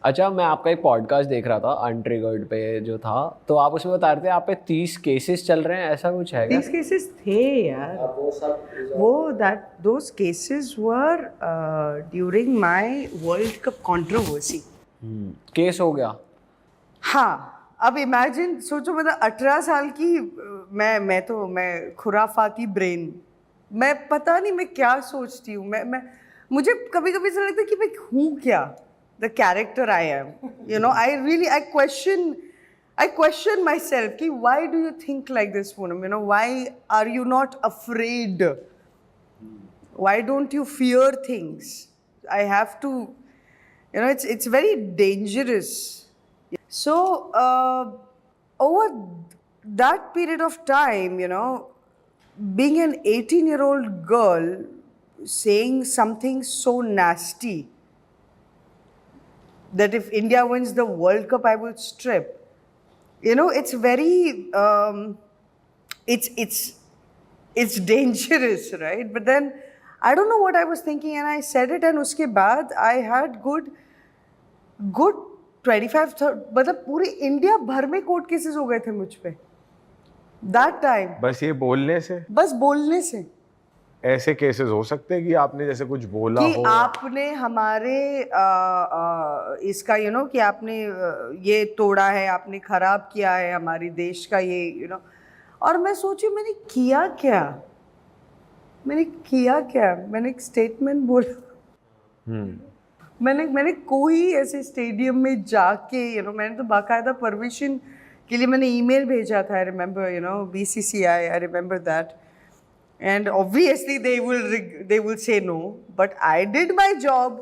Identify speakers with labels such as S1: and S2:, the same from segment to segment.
S1: अच्छा, मैं आपका एक पॉडकास्ट देख रहा था अनट्रिगर्ड पे जो था, तो आप उसमें बता रहे थे आप पे 30 केसेस चल रहे हैं, ऐसा कुछ है क्या?
S2: 30 केसेस थे यार।
S1: वो सब
S2: वो those cases were during my world cup controversy.
S1: Case हो गया।
S2: हाँ, अब इमेजिन सोचो, मतलब 18 साल की मैं खुराफाती ब्रेन, मैं पता नहीं मैं क्या सोचती हूँ। मैं मुझे कभी कभी ऐसा लगता है कि मैं हूँ क्या, the character I am, you know. I question myself कि why do you think like this Poonam, you know, why are you not afraid, why don't you fear things? I have to, you know, it's very dangerous. So over that period of time, you know, being an 18-year-old girl saying something so nasty that if India wins the World Cup I will strip, you know, it's very it's dangerous, right? But then I don't know what I was thinking and I said it, and uske baad I had good 25 मतलब पूरे India भर में court cases हो गए थे मुझ पे that time.
S3: बस ये बोलने से?
S2: बस बोलने से।
S3: ऐसे केसेस हो सकते हैं कि आपने जैसे कुछ बोला
S2: कि
S3: हो,
S2: आपने हमारे इसका यू नो कि आपने ये तोड़ा है, आपने खराब किया है हमारे देश का ये, यू नो। और मैं सोची मैंने किया क्या, मैंने एक स्टेटमेंट बोला। मैंने कोई ऐसे स्टेडियम में जाके, यू नो, मैंने तो बाकायदा परमिशन के लिए मैंने ईमेल भेजा था। I remember, you know, BCCI, I remember that, and obviously they will say no, but I did my job,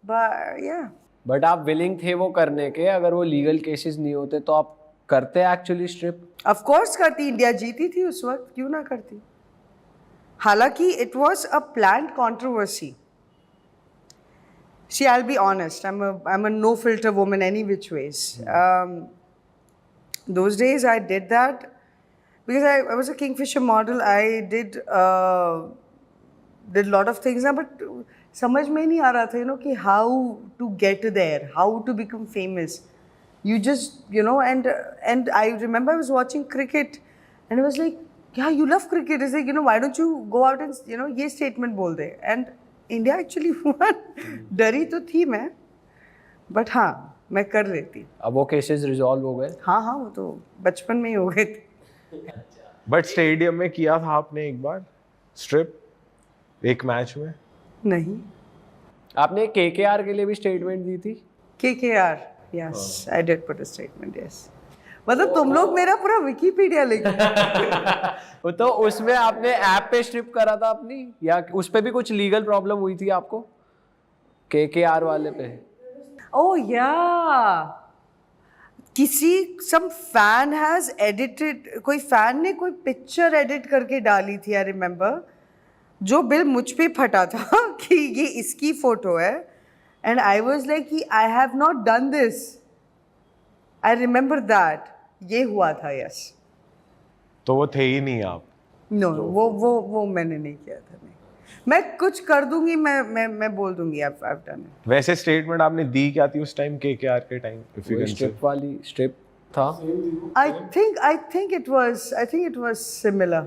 S2: but yeah.
S1: But आप विलिंग थे वो करने के? अगर वो लीगल केसेस नहीं होते तो आप करते एक्चुअली स्ट्रिप?
S2: ऑफ कोर्स करती, इंडिया जीती थी उस वक्त, क्यों ना करती। हालांकि it was a planned controversy. See, I'll be honest. I'm a no filter woman any which ways. Those days I did that because I was a Kingfisher model. I did a lot of things, but समझ में नहीं आ रहा था, you know, कि how to get there, how to become famous. You just, you know, and I remember I was watching cricket, and I was like, yeah, you love cricket. It's like, you know, why don't you go out and, you know, ये statement बोल दे, and India actually हुआ। डरी तो थी मैं, but हाँ मैं कर लेती।
S1: अब वो केसेस रिजॉल्व हो गए?
S2: हाँ, वो तो बचपन में ही हो गए थे।
S3: बट स्टेडियम में किया था आपने एक बार स्ट्रिप, एक मैच में?
S2: नहीं।
S1: आपने KKR के लिए भी स्टेटमेंट दी थी?
S2: KKR, yes, I did put a statement, yes. मतलब तुम लोग मेरा पूरा विकिपीडिया लिख।
S1: तो उसमें आपने ऐप पे स्ट्रिप करा था अपनी, या उस पे भी कुछ लीगल प्रॉब्लम हुई थी आपको KKR वाले पे?
S2: ओह या, सम फैन हैज एडिटेड, कोई फैन ने कोई पिक्चर एडिट करके डाली थी, आई रिमेंबर, जो बिल मुझ पे फटा था कि ये इसकी फोटो है, एंड आई वाज लाइक कि I have not done this. I remember that, ये हुआ था, यस।
S3: तो वो थे ही नहीं आप?
S2: नो, वो मैंने नहीं किया था। नहीं, मैं कुछ कर दूंगी, मैं बोल दूंगी I've done it।
S3: वैसे स्टेटमेंट आपने दी क्या थी उस टाइम KKR के time, if you can say?
S1: Strip वाली स्ट्रिप था।
S2: I think it was similar।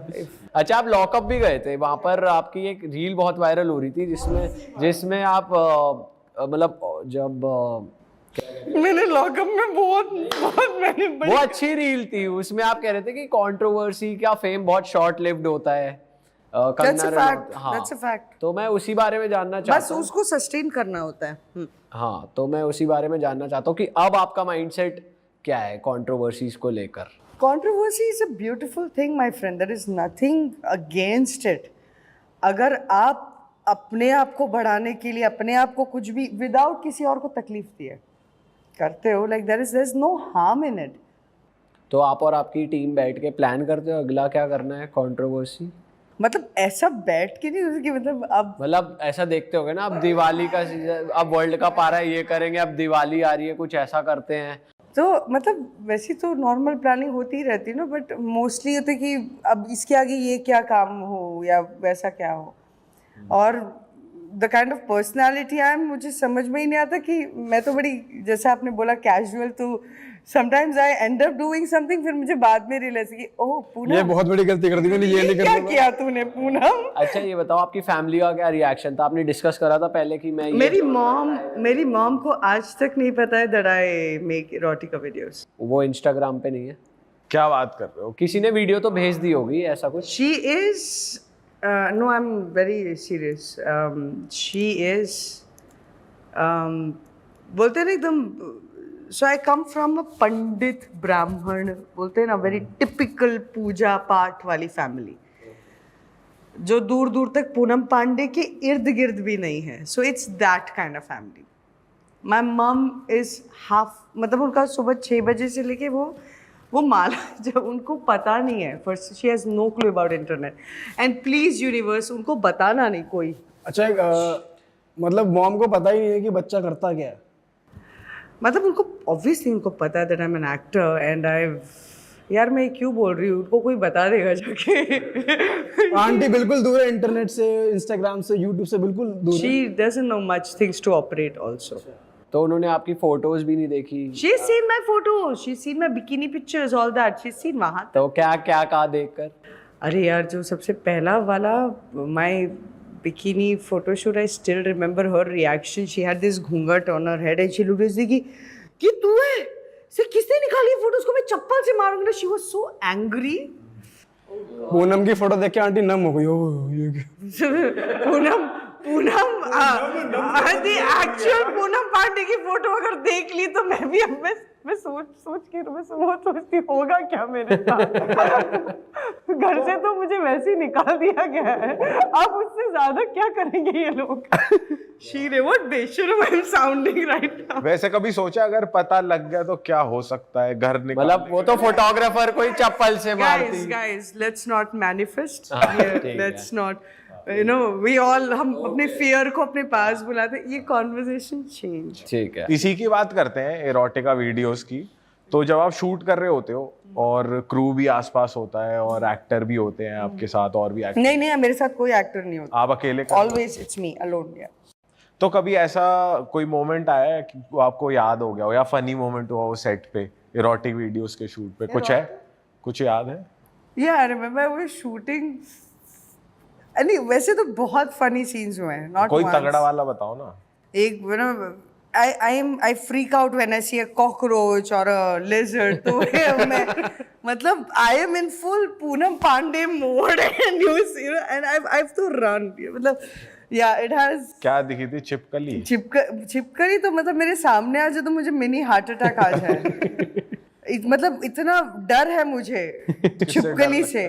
S1: अच्छा, आप लॉकअप भी गए थे, वहां पर आपकी एक रील बहुत वायरल हो रही थी जिसमें आप मतलब जब
S2: मैंने लॉकअप में बहुत मैंने
S1: वो अच्छी रील थी, उसमें आप कह रहे थे कि कंट्रोवर्सी का फेम बहुत शॉर्ट लिव्ड होता है।
S2: That's a fact, that's a fact।
S1: तो मैं उसी बारे में जानना चाहता
S2: बस
S1: हूँ।
S2: उसको सस्टेन करना होता है।
S1: हाँ, तो मैं उसी बारे में जानना चाहता हूँ कि अब आपका माइंडसेट क्या है कंट्रोवर्सीज को लेकर?
S2: Controversy is a beautiful thing, my friend. There is nothing against it। अगर आप अपने आप को बढ़ाने के लिए अपने आप को कुछ भी विदाउट किसी और को तकलीफ दिए करते हो, like there is no harm in it।
S1: तो आप और आपकी टीम बैठ के प्लान करते हो अगला क्या करना है कंट्रोवर्सी?
S2: मतलब ऐसा बैठ के नहीं, उसकी मतलब
S1: ऐसा देखते होगे ना, अब दिवाली का सीजन, अब वर्ल्ड कप आ रहा है, ये करेंगे, अब दिवाली आ रही है, कुछ ऐसा करते हैं।
S2: तो मतलब वैसे तो नॉर्मल प्लानिंग होती ही रहती है ना, बट मोस्टली होता है कि अब इसके आगे ये क्या काम हो या वैसा क्या हो। और the kind of personality I am, मुझे समझ में ही नहीं आता कि मैं तो बड़ी, जैसे आपने बोला कैजुअल, तो sometimes I and up doing something, फिर मुझे बाद में रियलाइज कि ओह पूनम,
S4: ये बहुत बड़ी गलती कर दी मैंने, ये नहीं
S2: क्या
S4: करना था।
S2: किया तूने पूनम।
S1: अच्छा ये बताओ आपकी फैमिली का क्या रिएक्शन था? आपने डिस्कस करा था पहले कि मैं
S2: मेरी मॉम को आज तक नहीं पता है that I make erotica videos.
S1: वो इंस्टाग्राम पे नहीं है?
S3: क्या बात कर रहे हो?
S1: किसी ने वीडियो तो भेज दी होगी ऐसा कुछ?
S2: She is, no, I'm very serious. She is, बोलते हैं ना एकदम, so I come from a पंडित ब्राह्मण, बोलते हैं ना, very typical पूजा पाठ वाली फैमिली, जो दूर दूर तक पूनम पांडे के इर्द गिर्द भी नहीं है. So it's that kind of family. My mom is half, मतलब उनका सुबह 6 बजे से लेके वो माला, जब उनको पता नहीं है, first she has no clue about internet, and please universe उनको बताना नहीं कोई.
S4: अच्छा मतलब मॉम को पता ही नहीं है कि बच्चा करता क्या है?
S2: मतलब उनको ऑब्वियसली उनको पता है that I am an actor and I, यार मैं क्यों बोल रही हूँ, उनको कोई बता देगा जाके.
S4: आंटी बिल्कुल दूर है इंटरनेट से, इंस्टाग्राम से, यूट्यूब से बिल्कुल दूर है.
S2: She doesn't know much things to operate also.
S1: तो उन्होंने आपकी फोटोज भी नहीं देखी?
S2: She has seen my photos, she has seen my bikini pictures, all that she has seen. वहां
S1: तो क्या क्या कहा देखकर?
S2: अरे यार, जो सबसे पहला वाला my bikini photo shoot, I still remember her reaction. She had this ghoonghat on her head and she looked like कि तू है, से किसने निकाली ये फोटो, उसको मैं चप्पल से मारूंगी. She was so angry.
S4: Poonam की फोटो देख के आंटी नम हो गई. ओ ये क्या?
S2: पूनम द एक्चुअल पूनम पांडे की फोटो अगर देख ली तो मैं भी, अब मैं सोचती होगा क्या मेरे साथ. घर से तो मुझे वैसे ही निकाल दिया गया है, अब उससे ज्यादा क्या करेंगे ये लोग. शीरे व्हाट बेशर्म I am sounding right now.
S3: वैसे कभी सोचा अगर पता लग गया तो क्या हो सकता है? घर निकाल,
S1: मतलब वो तो फोटोग्राफर कोई चप्पल से मारती.
S2: guys let's not manifest
S1: हाँ,
S2: here,
S1: ठीक
S2: let's not, you know, we all, हम अपने फियर को अपने पास बुलाते हैं. ये कॉन्वर्सेशन चेंज.
S1: ठीक है.
S3: इसी की बात करते हैं, एरोटिका वीडियोस की. तो जब आप शूट कर रहे होते हो और क्रू भी आसपास होता है और एक्टर भी होते हैं आपके साथ, और भी एक्टर,
S2: नहीं मेरे साथ कोई एक्टर नहीं होता.
S3: आप अकेले कर,
S2: ऑलवेज इट्स मी अलोन.
S3: तो कभी ऐसा कोई मोमेंट आया है कि वो आपको याद हो गया हो, या फनी मोमेंट हुआ वो सेट पे एरोटिक वीडियोस के शूट पे? कुछ है, कुछ याद है?
S2: या आई रिमेंबर वी शूटिंग. नहीं, वैसे तो बहुत फनी सीन्स हुए हैं, नॉट
S3: कोई
S2: once.
S3: तगड़ा वाला बताओ ना.
S2: एक, you know, I freak out when I see a cockroach or a lizard. तो मैं, मतलब I am in full Poonam Pandey mode and you see, and I have to run. मतलब yeah, it has.
S3: क्या दिखी थी? छिपकली?
S2: छिपकली तो मतलब मेरे सामने आ जाए तो मुझे मिनी हार्ट अटैक आ जाए. मतलब इतना डर है मुझे छिपकली से.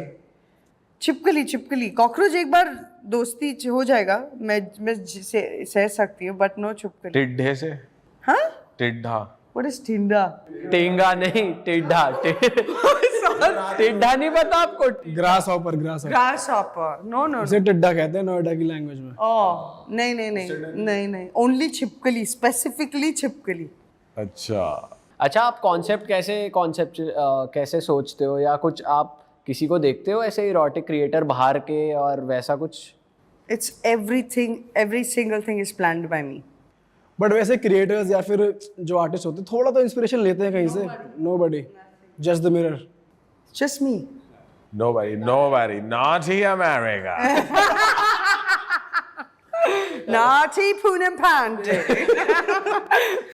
S2: छिपकली कॉकरोच एक बार दोस्ती हो जाएगा, मैं सह सकती हूँ, बट नो छिपकली.
S3: टिड्ढे से?
S2: हाँ,
S3: टिड्ढा.
S2: व्हाट इज टिंडा?
S1: टेंगा नहीं, टिड्ढा. टिड्ढा नहीं पता आपको?
S4: Grasshopper.
S2: Grasshopper. No
S4: उसे टिड्डा कहते हैं नोएडा की लैंग्वेज में.
S2: ओह नहीं, ओनली छिपकली, स्पेसिफिकली छिपकली.
S3: अच्छा,
S1: आप कॉन्सेप्ट कैसे सोचते हो, या कुछ आप किसी को देखते हो ऐसे इरोटिक क्रिएटर बाहर के, और वैसा कुछ?
S2: It's everything, every single thing is planned by me.
S4: But वैसे क्रिएटर्स या फिर जो आर्टिस्ट होते हैं थोड़ा तो इंस्पिरेशन लेते हैं कहीं से? Nobody, just the mirror.
S2: Just me.
S3: nobody, naughty America.
S2: Naughty Poonam Pandey.